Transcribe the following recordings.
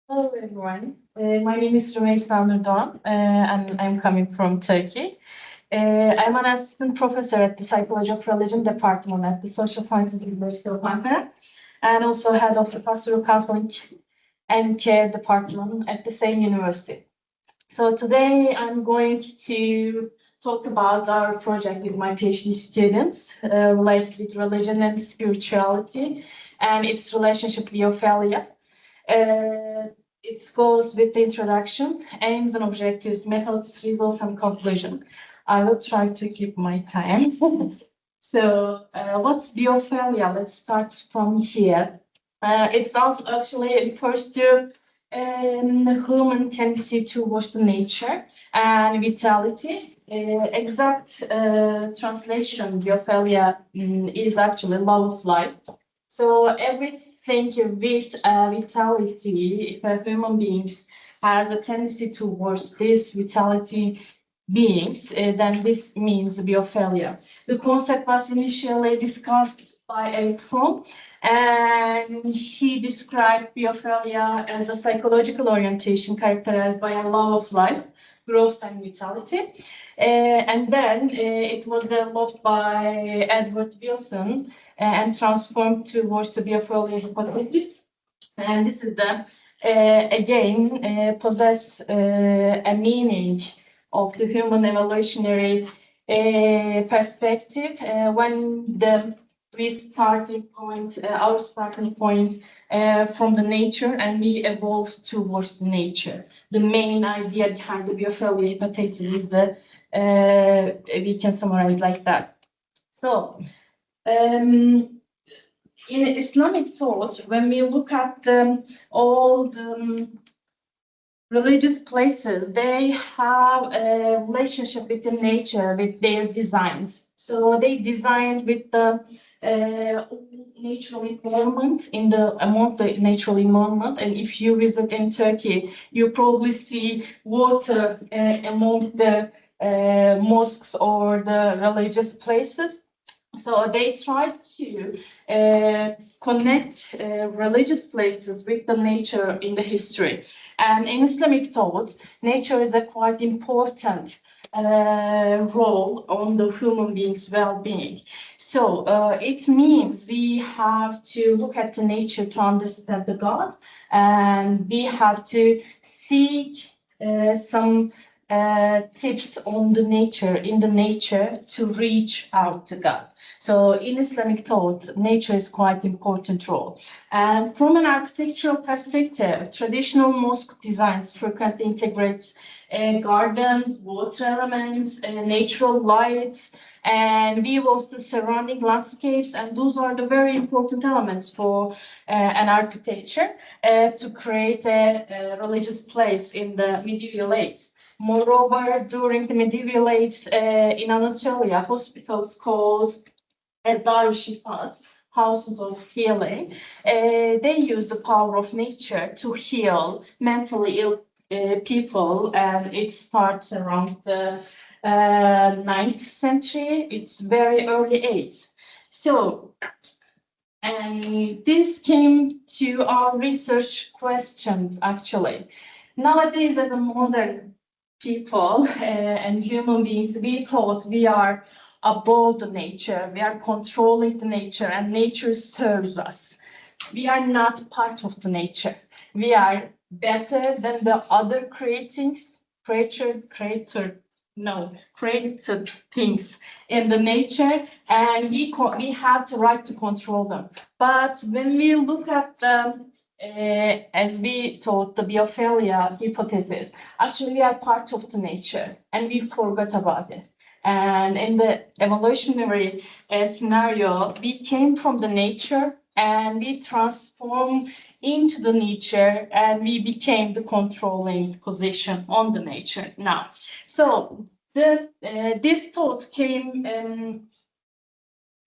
Hello everyone. My name is Rumeysa Dogan, and I'm coming from Turkey. I'm an assistant professor at the Psychology of Religion Department at the Social Sciences University of Ankara, and also head of the Pastoral Counseling and Care Department at the same university. So today I'm going to talk about our project with my PhD students related with religion and spirituality and its relationship with Biophilia. Uh, it goes with the introduction, aims and objectives, methods, results, and conclusion. I will try to keep my time. What's biophilia? Let's start from here. It's also actually refers to human tendency towards the nature and vitality. Exact translation, biophilia, is actually love of life. So everything with vitality, if a human beings has a tendency towards this vitality beings, then this means biophilia. The concept was initially discussed by Eric Fromm, and he described biophilia as a psychological orientation characterized by a love of life, growth, and vitality. And then it was developed by Edward Wilson and transformed towards the biophilia hypothesis. And this is the again possess a meaning of the human evolutionary perspective when we starting point, our starting point from the nature, and we evolve towards nature. The main idea behind the biophilia hypothesis is the we can summarize like that. So. In Islamic thought, when we look at all the religious places, they have a relationship with the nature, with their designs. So they designed with the natural environment among the natural environment. And if you visit in Turkey, you probably see water among the mosques or the religious places. So they try to connect religious places with the nature in the history. And in Islamic thought, nature is a quite important role on the human being's well-being. So it means we have to look at the nature to understand the God, and we have to seek some tips on the nature, in the nature, to reach out to God. So in Islamic thought, nature is quite important role. And from an architectural perspective, traditional mosque designs frequently integrates gardens, water elements, natural lights, and view of the surrounding landscapes. And those are the very important elements for an architecture to create a religious place in the medieval age. Moreover, during the medieval age in Anatolia, hospitals, schools, Darüşşifas, houses of healing, they use the power of nature to heal mentally ill people, and it starts around the 9th century. It's very early age. So, and this came to our research questions actually. Nowadays, as a modern people and human beings, we thought we are above the nature, we are controlling the nature, and nature serves us. We are not part of the nature. We are better than the other created things in the nature, and we have the right to control them. But when we look at the as we taught the biophilia hypothesis, actually we are part of the nature and we forgot about it. And in the evolutionary scenario, we came from the nature and we transformed into the nature, and we became the controlling position on the nature now. So this thought came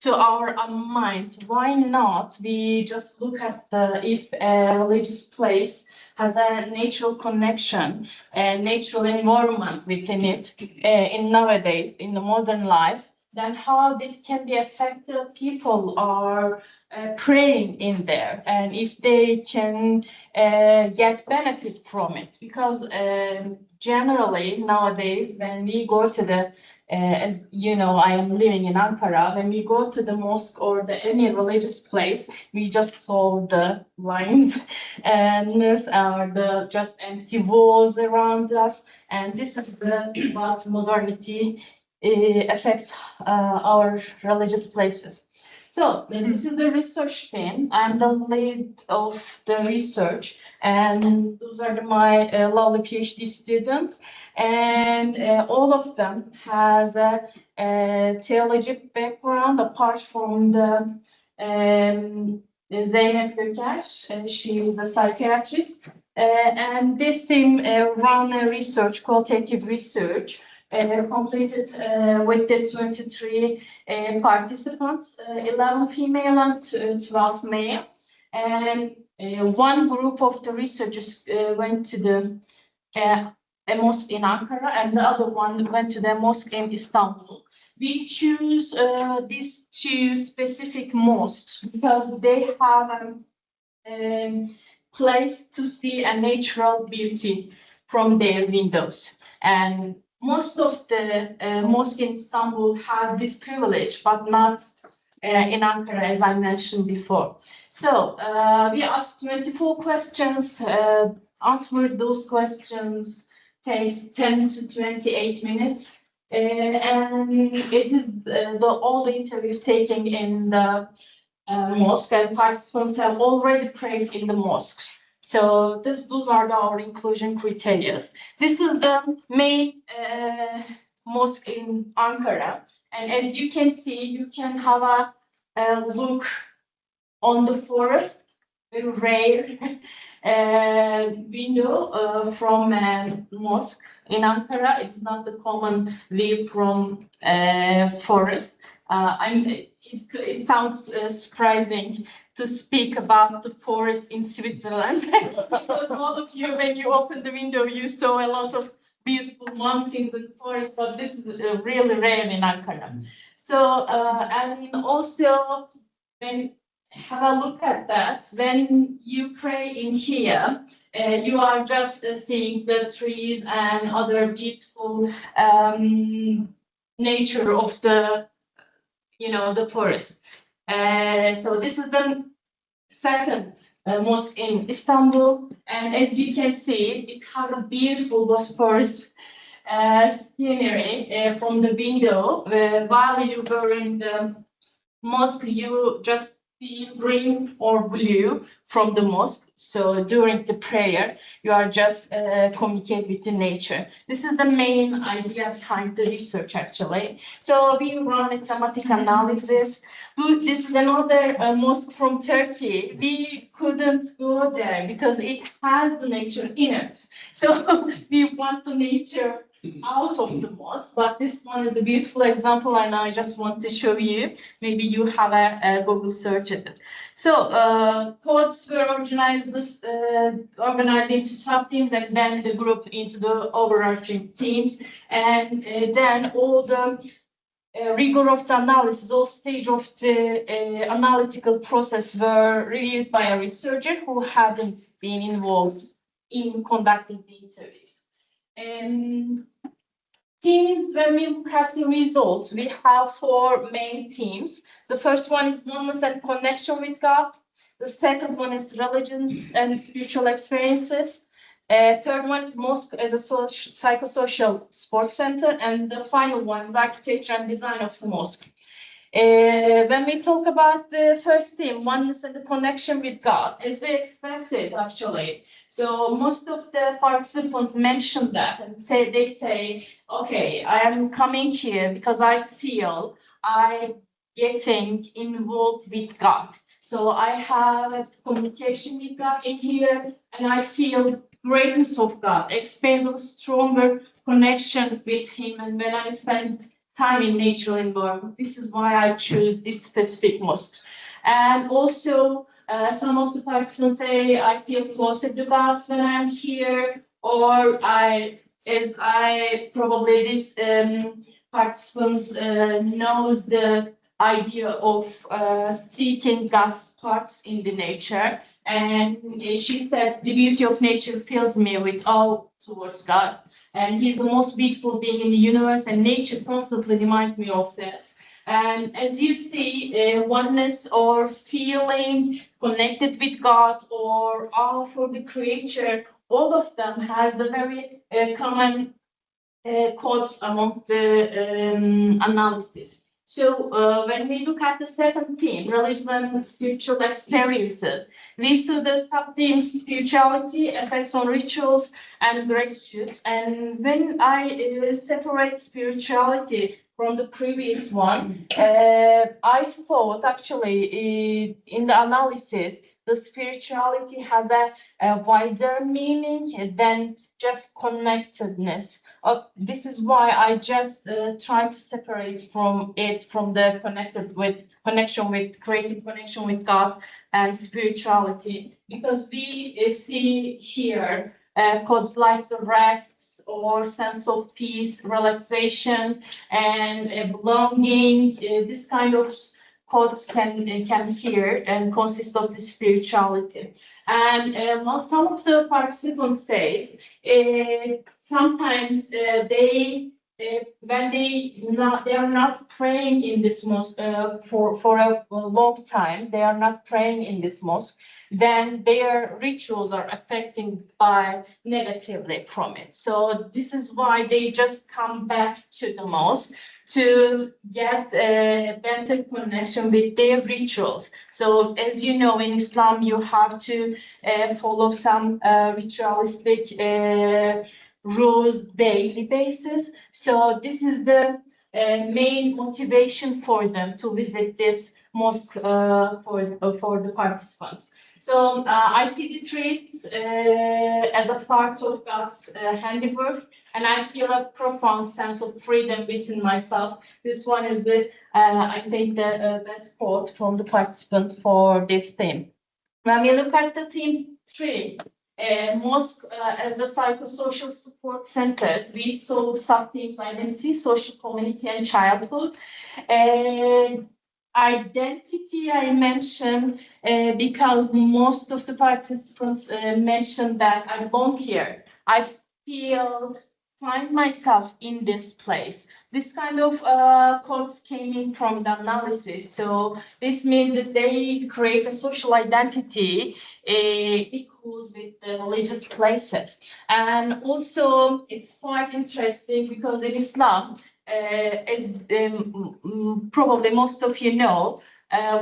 to our mind. Why not we just look at if a religious place has a natural connection, a natural environment within it in nowadays, in the modern life, then how this can be effective. People are praying in there, and if they can get benefit from it, because generally nowadays when we go to the as you know, I am living in Ankara. When we go to the mosque or any religious place, we just saw the lines and the just empty walls around us. And this is what modernity affects our religious places. So this is the research team. I'm the lead of the research, and those are my lovely PhD students. And all of them has a theological background apart from the Zeynep Göker. She is a psychiatrist. And this team run a research, qualitative research, completed with the 23 participants, 11 female and 12 male. And one group of the researchers went to the a mosque in Ankara, and the other one went to the mosque in Istanbul. We choose these two specific mosques because they have a place to see a natural beauty from their windows. And most of the mosque in Istanbul has this privilege, but not in Ankara, as I mentioned before. So we asked 24 questions, answered those questions, takes 10 to 28 minutes. And it is all the interviews taken in the mosque, and participants have already prayed in the mosque. So those are our inclusion criteria. This is the main mosque in Ankara. And as you can see, you can have a look on the forest, a rare window from a mosque in Ankara. It's not the common view from forest. It sounds surprising to speak about the forest in Switzerland. Because all of you, when you open the window, you saw a lot of beautiful mountains and forests, but this is really rare in Ankara. So, and also, when have a look at that, when you pray in here, you are just seeing the trees and other beautiful nature of the the forest. So this is the second mosque in Istanbul, and as you can see, it has a beautiful Bosphorus scenery from the window. While you were in the mosque, you just see green or blue from the mosque. So during the prayer, you are just communicate with the nature. This is the main idea behind the research, actually. So we run a thematic analysis. This is another mosque from Turkey. We couldn't go there because it has the nature in it. So we want the nature out of the mosque, but this one is a beautiful example, and I just want to show you. Maybe you have a Google search of it. So codes were organized into sub-teams, and then the group into the overarching teams, and then all the rigor of the analysis, all stage of the analytical process were reviewed by a researcher who hadn't been involved in conducting the interviews. Teams, when we look at the results, we have 4 main teams. The first one is oneness and connection with God. The second one is religions and spiritual experiences. Third one is mosque as a psychosocial sports center. And the final one is architecture and design of the mosque. When we talk about the first theme, oneness and the connection with God, as we expected, actually. So most of the participants mentioned that and they say, okay, I am coming here because I feel I'm getting involved with God. So I have a communication with God in here, and I feel greatness of God, experience of a stronger connection with Him. And when I spend time in natural environment, this is why I choose this specific mosque. And also, some of the participants say, I feel closer to God when I'm here, or probably this participants knows the idea of seeking God's parts in the nature. And she said, the beauty of nature fills me with awe towards God. And He's the most beautiful being in the universe, and nature constantly reminds me of this. And as you see, oneness or feeling connected with God or awe for the creature, all of them has the very common codes among the analysis. So when we look at the second theme, religion and spiritual experiences, we saw the sub-theme spirituality, effects on rituals and gratitude. And when I separate spirituality from the previous one, I thought actually in the analysis, the spirituality has a wider meaning than just connectedness. This is why I just try to separate from the connection with creative connection with God and spirituality, because we see here codes like the rest or sense of peace, relaxation, and belonging. This kind of codes can here and consist of the spirituality. And some of the participants says sometimes they when they are not praying in this mosque for a long time, they are not praying in this mosque, then their rituals are affecting by negatively from it. So this is why they just come back to the mosque to get a better connection with their rituals. So as you know, in Islam, you have to follow some ritualistic rules daily basis. So this is the main motivation for them to visit this mosque for the participants. So I see the trees as a part of God's handiwork, and I feel a profound sense of freedom within myself. This one is the, I think, the best quote from the participant for this theme. When we look at the theme 3, mosque as the psychosocial support centers, we saw sub-themes identity, social community, and childhood. Identity I mentioned because most of the participants mentioned that I belong here. I find myself in this place. This kind of quotes came in from the analysis. So this means that they create a social identity equals with the religious places. And also it's quite interesting because in Islam, as probably most of you know,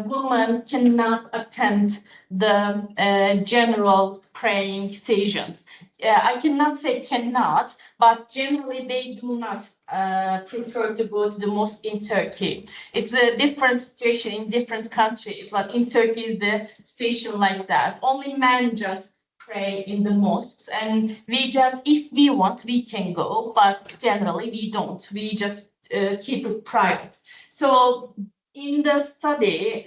women cannot attend the general praying sessions. I cannot say cannot, but generally they do not prefer to go to the mosque in Turkey. It's a different situation in different countries, but in Turkey is the situation like that. Only men just pray in the mosques, and we just, if we want, we can go, but generally we don't. We just keep it private. So in the study,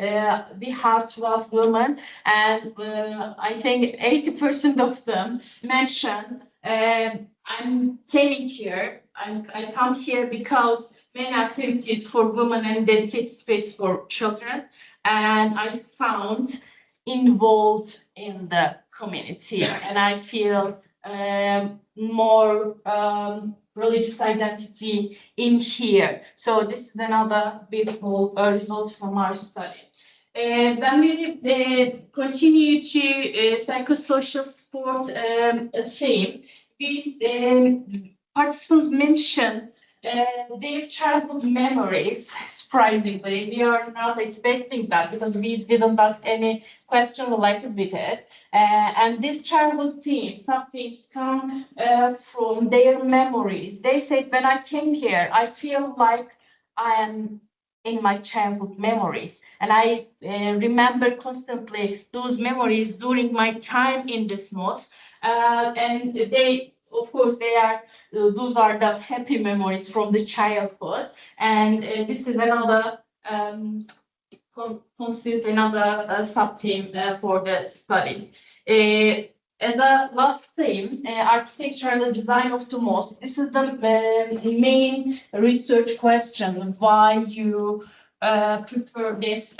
we have 12 women, and I think 80% of them mentioned, I'm coming here, I come here because many activities for women and dedicated space for children, and I found involved in the community, and I feel more religious identity in here. So this is another beautiful result from our study. Then we continue to psychosocial support theme. We participants mentioned their childhood memories. Surprisingly, we are not expecting that because we didn't ask any question related with it. And this childhood themes, some things come from their memories. They said, when I came here, I feel like I am in my childhood memories. And I remember constantly those memories during my time in this mosque. And they, of course, they are, those are the happy memories from the childhood. And this is another constitute another sub-theme for the study. as a last theme, architecture and the design of the mosque. This is the main research question, why you prefer this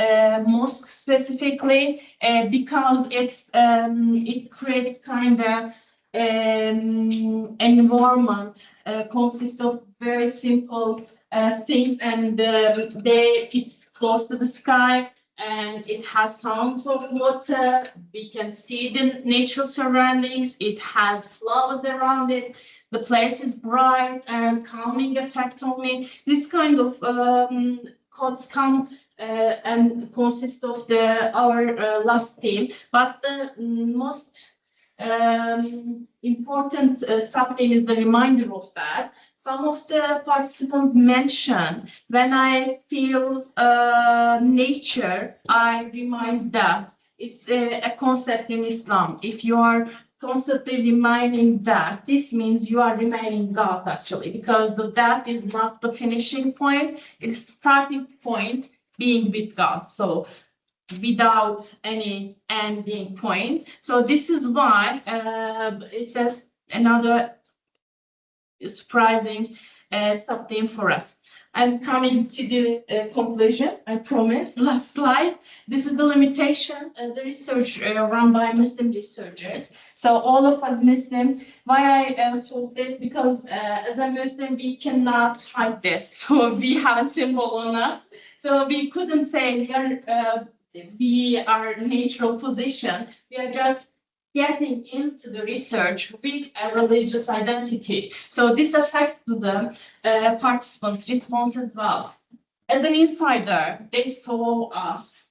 mosque specifically, because it creates kind of environment consists of very simple things, and it's close to the sky, and it has tons of water. We can see the natural surroundings. It has flowers around it. The place is bright and calming effect on me. This kind of codes come and consist of our last theme, but the most important sub-theme is the reminder of that. Some of the participants mentioned, when I feel nature, I remind that. It's a concept in Islam. If you are constantly reminding that, this means you are reminding God actually, because that is not the finishing point, it's starting point being with God. So without any ending point. So this is why it's just another surprising sub-theme for us. I'm coming to the conclusion, I promise. Last slide. This is the limitation, the research run by Muslim researchers. So all of us Muslim, why I told this, because as a Muslim, we cannot hide this. So we have a symbol on us. So we couldn't say we are natural position. We are just getting into the research with a religious identity. So this affects to the participants' response as well. As an insider, they saw us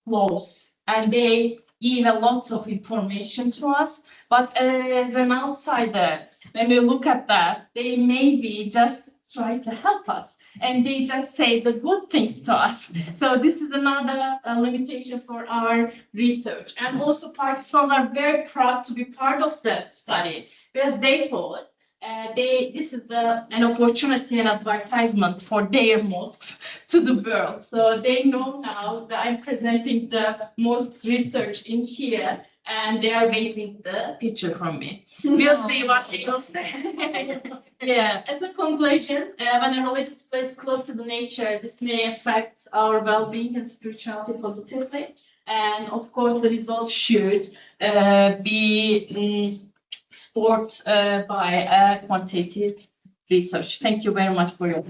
close and they give a lot of information to us. But as an outsider, when we look at that, they maybe just try to help us, and they just say the good things to us. So this is another limitation for our research. And also participants are very proud to be part of the study, because they thought this is an opportunity and advertisement for their mosques to the world. So they know now that I'm presenting the mosques research in here, and they are waiting the picture from me. We'll see what they will say. Yeah, as a conclusion, when a religious place close to the nature, this may affect our well-being and spirituality positively. And of course, the results should be supported by quantitative research. Thank you very much for your